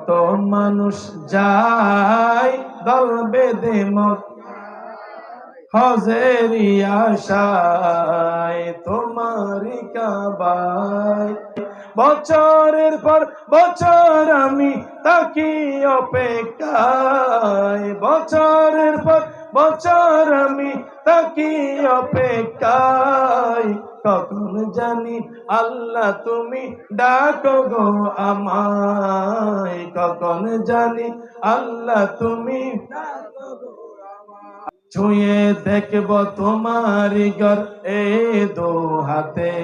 কত মানুষ যায় দল বেঁধে হজেরি আশায় তোমারি কাবায়। বছরের পর বছর আমি তাকি অপেক্ষায়, বছরের পর বছর আমি তাকি অপেক্ষায়। কখন জানি আল্লাহ তুমি ডাকো গো আমায়, কখন জানি আল্লাহ তুমি ছুঁয়ে দেখব তোমার ঘর এ দো হাতে,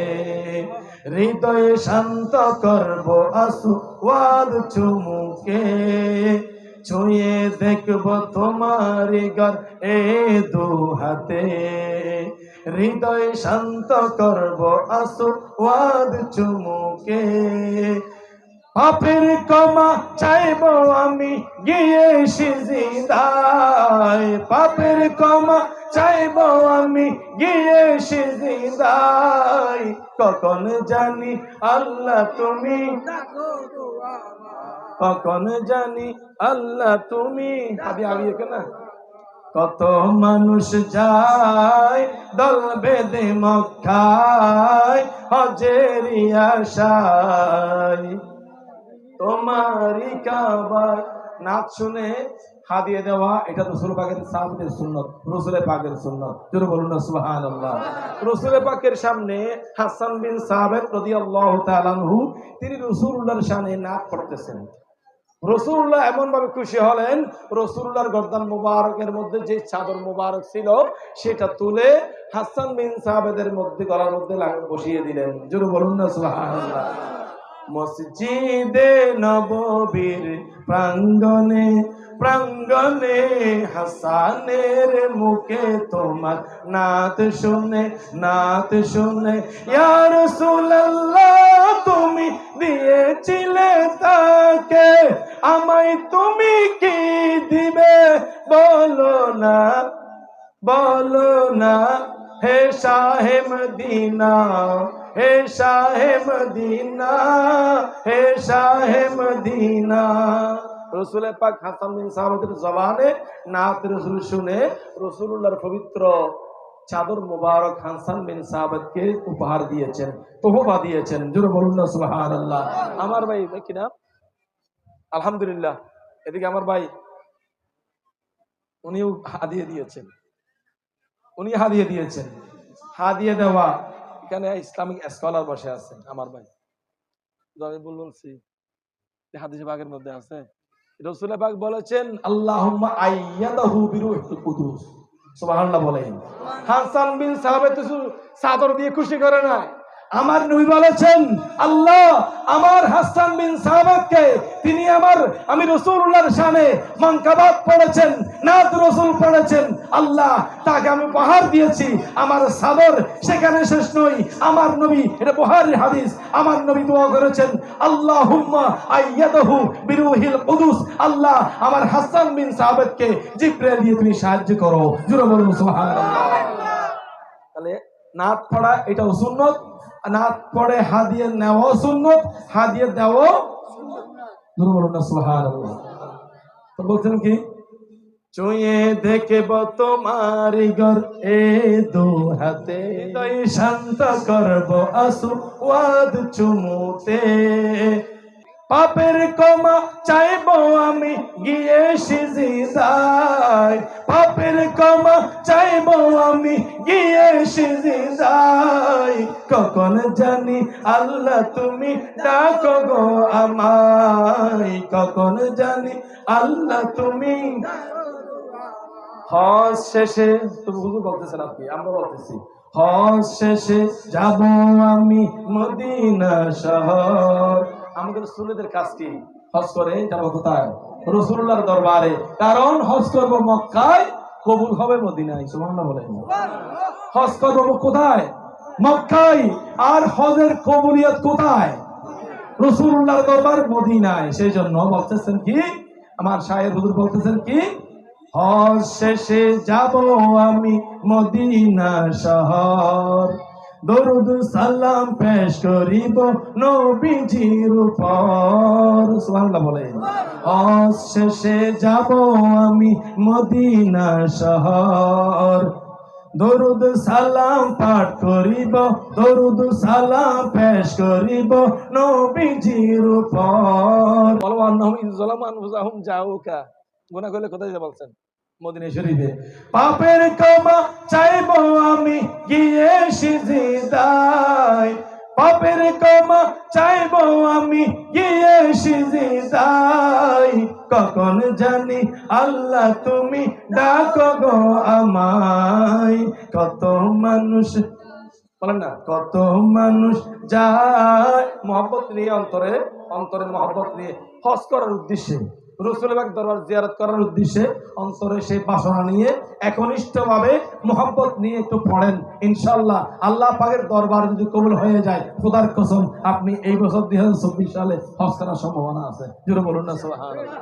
হৃদয়ে শান্ত করব আসওয়াদ চুমুকে। ছুঁয়ে দেখব তোমার ঘর এ দো হাতে, হৃদয়ে শান্ত করব আসওয়াদ চুমুকে। পাপের ক্ষমা চাইব আমি গিয়ে সিজদায়, পাপের ক্ষমা চাইব আমি গিয়ে সিজদায়। কখন জানি আল্লাহ তুমি, কখন জানি আল্লাহ তুমি আবি না। কত মানুষ যায় দল বেঁধে মক্কায় হজেরি আশায় তোমারি কাবায়। নাচ শুনে হাদিয়ে দেওয়া এটা রাসূল পাকের সাহাবীদের সুন্নাত, রাসূল পাকের সুন্নাত। জোরে বলুন না সুবহানাল্লাহ। রাসূল পাকের সামনে হাসান বিন সাবিত রাদিয়াল্লাহু তাআলা আনহু তিনি রাসূলুল্লাহর শানে নাচ পড়তেছেন। রাসূলুল্লাহ এমন ভাবে খুশি হলেন, রাসূলুল্লাহর গর্দান মুবারকের মধ্যে যে চাদর মুবারক ছিল সেটা তুলে হাসান বিন সাবিতের মধ্যে গলার মধ্যে বসিয়ে দিলেন। জোরে বলুন না সুবহানাল্লাহ। মসজিদে নববীর প্রাঙ্গণে প্রাঙ্গণে হাসানের মুখে তোমার নাত শুনে ইয়া রাসূলুল্লাহ তুমি দিয়েছিলে তাকে, আমায় তুমি কি দিবে বলো না, বলো না হে শাহে মদিনা, হে শাহে মদিনা, হে শাহে মদিনা। রাসূল পাক হাসান বিন সাবিতের জবানে নাত রাসূল শুনে রাসূলুল্লাহর পবিত্র চাদর মুবারক হাসান বিন সাবিতকে উপহার দিয়েছেন, তোহফা দিয়েছেন। জোরে বলুন না সুবহানাল্লাহ। আমার ভাই কি নাম? আলহামদুলিল্লাহ। এদিকে আমার ভাই উনিও হাদিয়ে দিয়েছেন, উনি হাদিয়ে দিয়েছেন। হাদিয়ে দেওয়া এখানে ইসলামিক স্কলার বসে আছেন আমার ভাই, আমি বলছি হাদিস পাকের মধ্যে আছে রাসূল পাক বলেছেন আল্লাহুম্মা আইয়াদাহু বিরূহিল কুদুস। সুবহানাল্লাহ বলেন। হাসান বিন সাবিত চাদর দিয়ে খুশি করে না, আমার নবী বলেছেন আল্লাহ আমার হাসান বিন সাবিতকে তিনি আমি রাসূলুল্লাহর শানে মানকাবাত পড়েছেন, নাত রাসূল পড়েছেন, আল্লাহ তাকে আমি উপহার দিয়েছি। আমার চাদর সেখানে শেষ নয়, আমার নবী, এটা বুখারীর হাদিস, আমার নবী দোয়া করেছেন আল্লাহুম্মা আইয়াদাহু বিরূহিল কুদুস, আল্লাহ আমার হাসান বিন সাবিতকে জিবরাইল দিয়ে তুমি সাহায্য করো। জোরে বলুন সুবহানাল্লাহ। তাহলে নাত পড়া এটাও সুন্নাত, নাত পড়ে হাদিয়া নেওয়া সুন্নাত, হাদিয়া দেওয়া জোরে বলুন না সুবহানাল্লাহ। তো বলছেন কি ছুঁয়ে দেখব তোমার ঘর এ দো হাতে, হৃদয় শান্ত করব আসওয়াদ চুমুতে। পাপের ক্ষমা চাইব আমি গিয়ে সিজদায়, পাপের ক্ষমা চাইব আমি গিয়ে সিজদায়। কখন জানি আল্লাহ তুমি ডাকো গো আমায়, কখন জানি আল্লাহ তুমি। হজ শেষে তুমি বলতেছেন আপনি, আমরা বলতেছি হজ শেষে যাব আমি মদিনা শহর। আমাদের সুন্নতের কাজ কি? হজ করে যাবো কোথায়? রাসূলুল্লাহর দরবারে। কারণ হজ করব মক্কায়, কবুল হবে মদিনায়। সুবহানাল্লাহ বলেন। হজ করব কোথায়? মক্কায়। আর হজের কবুলিয়ত কোথায়? রাসূলুল্লাহর দরবার মদিনায়। সেই জন্য বলতেছেন কি আমার শায়ের হুজুর বলতেছেন কি হজ শেষে যাব আমি মদিনা শহর, দরুদ সালাম পেশ করিব নবীজির উপর। সুবহানাল্লাহ বলেন। অশেষে যাব আমি মদিনা শহর, দরুদ সালাম পাঠ করিব, দরুদ সালাম পেশ করিব নবীজির উপর। বলো আন্নাহুম ইন যালামু আনফুসাহুম জাউকা, গুনাহ করলে কোথায় যেতে বলছেন? মদিনা শরীফে। পাপের ক্ষমা চাইব আমি গিয়ে সিজদায়, পাপের ক্ষমা চাইব আমি গিয়ে সিজদায়, কখন জানি আল্লাহ তুমি ডাকো গো আমায়। কত মানুষ, বলেন না, কত মানুষ যায় মহব্বত নিয়ে, অন্তরে অন্তরে মহব্বত নিয়ে হজ করার উদ্দেশ্যে, রাসূলের পাক দরবার জিয়ারত করার উদ্দেশ্যে অন্তরে সেই বাসনা নিয়ে একনিষ্ঠভাবে মহব্বত নিয়ে একটু পড়েন, ইনশাআল্লাহ আল্লাহ পাকের দরবার যদি কবুল হয়ে যায়, খোদার কসম আপনি এই বছর 2024 সালে হজ করার সম্ভাবনা আছে। জোরে বলুন না সুবহানাল্লাহ।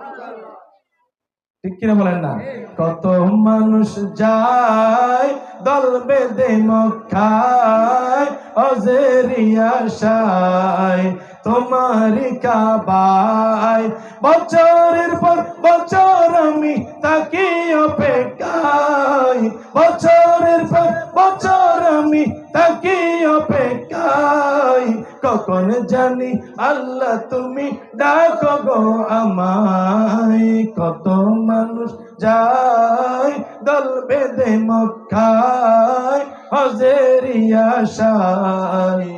ঠিক কিনা বলেন না? কত মানুষ যায় দল বেঁধে মক্কায়, হজেরি আশায় তোমারি কাবায়, বছরের পর বছর আমি তাকি অপেক্ষায়, বছরের পর বছর আমি তাকি অপেক্ষায়, কখন জানি আল্লাহ তুমি ডাকো গো আমায়। কত মানুষ যায় দল বেঁধে মক্কায়, হজেরি আশায়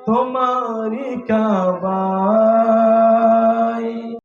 তোমারি কাবা।